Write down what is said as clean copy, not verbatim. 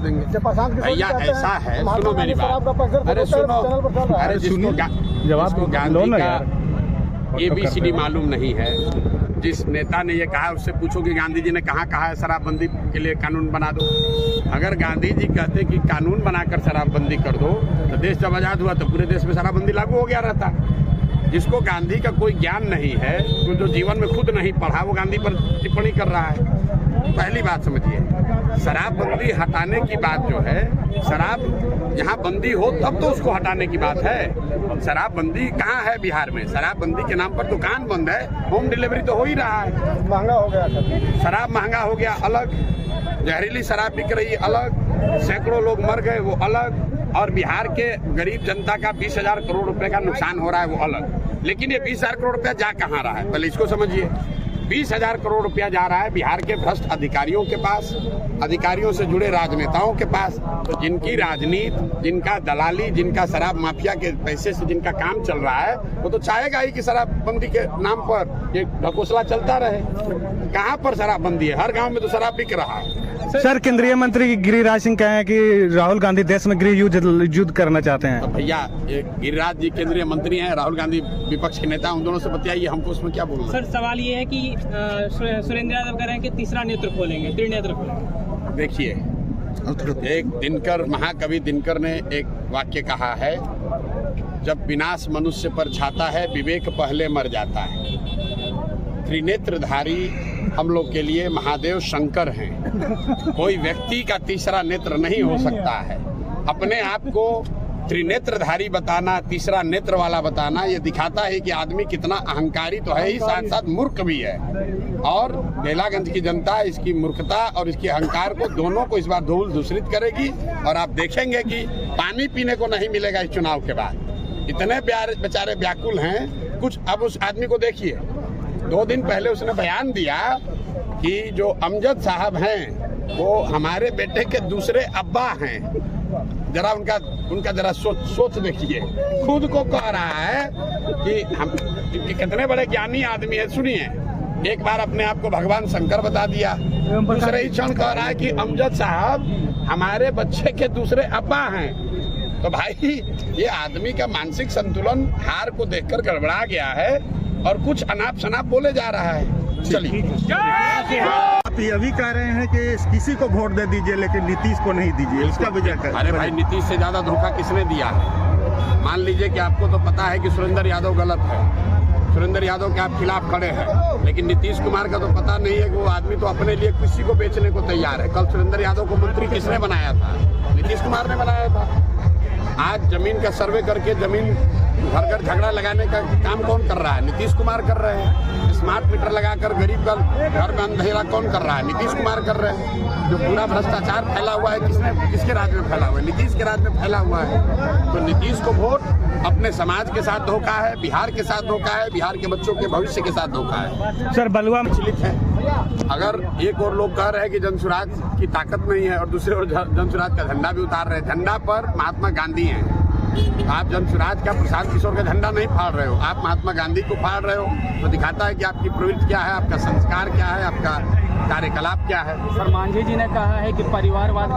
देंगे। भैया ऐसा है, सुनो मेरी बात, अरे सुनो, अरे जिसको गांधी का ABCD मालूम नहीं है, जिस नेता ने ये कहा उससे पूछो कि गांधी जी ने कहाँ कहा है शराबबंदी के लिए कानून बना दो। अगर गांधी जी कहते कि कानून बनाकर शराबबंदी कर दो तो देश जब आज़ाद हुआ तो पूरे देश में शराबबंदी लागू हो गया रहता। जिसको गांधी का कोई ज्ञान नहीं है, जो जीवन में खुद नहीं पढ़ा, वो गांधी पर टिप्पणी कर रहा है। पहली बात समझिए, शराबबंदी हटाने की बात जो है, शराब यहाँ बंदी हो तब तो उसको हटाने की बात है। शराबबंदी कहाँ है बिहार में? शराबबंदी के नाम पर दुकान बंद है, होम डिलीवरी तो हो ही रहा है। महंगा हो गया, शराब महंगा हो गया अलग, जहरीली शराब बिक रही अलग, सैकड़ों लोग मर गए वो अलग, और बिहार के गरीब जनता का 20,000 करोड़ रुपए का नुकसान हो रहा है वो अलग। लेकिन ये 20,000 करोड़ रुपया जा कहाँ रहा है, पहले इसको समझिए। 20,000 करोड़ रुपया जा रहा है बिहार के भ्रष्ट अधिकारियों के पास, अधिकारियों से जुड़े राजनेताओं के पास, तो जिनकी राजनीति, जिनका दलाली, जिनका शराब माफिया के पैसे से जिनका काम चल रहा है, वो तो चाहेगा ही कि शराबबंदी के नाम पर ये ढकोसला चलता रहे। कहाँ पर शराबबंदी है? हर गांव में तो शराब बिक रहा है। सर, केंद्रीय मंत्री गिरिराज सिंह कहे हैं कि राहुल गांधी देश में गृह युद्ध करना चाहते हैं। तो भैया, गिरिराज जी केंद्रीय मंत्री हैं, राहुल गांधी विपक्ष के नेता, उन दोनों से बतियाइए, हमको उसमें क्या बोलना। सर, सवाल ये है कि सुरेंद्र यादव कह रहे हैं कि तीसरा नेत्र खोलेंगे, त्रिनेत्र खोलेंगे। देखिए, एक दिनकर, महाकवि दिनकर ने एक वाक्य कहा है, जब विनाश मनुष्य पर छाता है विवेक पहले मर जाता है। त्रिनेत्रधारी हम लोग के लिए महादेव शंकर हैं। कोई व्यक्ति का तीसरा नेत्र नहीं हो सकता है। अपने आप को त्रिनेत्रधारी बताना, तीसरा नेत्र वाला बताना, ये दिखाता है कि आदमी कितना अहंकारी तो है ही, साथ साथ मूर्ख भी है। और बेलागंज की जनता इसकी मूर्खता और इसके अहंकार को दोनों को इस बार धूल दूषित करेगी, और आप देखेंगे कि पानी पीने को नहीं मिलेगा इस चुनाव के बाद। इतने बेचारे व्याकुल हैं कुछ। अब उस आदमी को देखिए, 2 दिन पहले उसने बयान दिया कि जो अमजद साहब हैं वो हमारे बेटे के दूसरे अब्बा हैं। जरा उनका जरा सोच देखिए, खुद को कह रहा है कि हम कितने बड़े ज्ञानी आदमी है। सुनिए, एक बार अपने आप को भगवान शंकर बता दिया, दूसरे ही क्षण कह रहा है कि अमजद साहब हमारे बच्चे के दूसरे अब्बा हैं। तो भाई, ये आदमी का मानसिक संतुलन हार को देखकर गड़बड़ा गया है और कुछ अनाप शनाप बोले जा रहा है। चलिए, आप ये भी कह रहे हैं कि किसी को वोट दे दीजिए लेकिन नीतीश को नहीं दीजिए, इसका वजह क्या? अरे भाई, नीतीश से ज्यादा धोखा किसने दिया है? मान लीजिए कि आपको तो पता है कि सुरेंद्र यादव गलत है, सुरेंद्र यादव के आप खिलाफ खड़े हैं, लेकिन नीतीश कुमार का तो पता नहीं है कि वो आदमी तो अपने लिए किसी को बेचने को तैयार है। कल सुरेंद्र यादव को मंत्री किसने बनाया था? नीतीश कुमार ने बनाया था। आज जमीन का सर्वे करके जमीन घर घर झगड़ा लगाने का काम कौन कर रहा है? नीतीश कुमार कर रहे हैं। स्मार्ट मीटर लगाकर गरीब का घर में अंधेरा कौन कर रहा है? नीतीश कुमार कर रहे हैं। जो पूरा भ्रष्टाचार फैला हुआ है, किसके राज में फैला हुआ है? नीतीश के राज में फैला हुआ है। तो नीतीश को वोट अपने समाज के साथ धोखा है, बिहार के साथ धोखा है, बिहार के बच्चों के भविष्य के साथ धोखा है। सर, बलुआ विचलित है। अगर एक और लोग कह रहे हैं कि जनसुराज की ताकत नहीं है और दूसरे ओर जनसुराज का झंडा भी उतार रहे हैं, झंडा पर महात्मा गांधी हैं। आप जनसुराज का, प्रशांत किशोर का झंडा नहीं फाड़ रहे हो, आप महात्मा गांधी को फाड़ रहे हो। तो दिखाता है कि आपकी प्रवृत्ति क्या है, आपका संस्कार क्या है, आपका कार्यकलाप क्या है। सर, मांझी जी ने कहा है कि परिवारवाद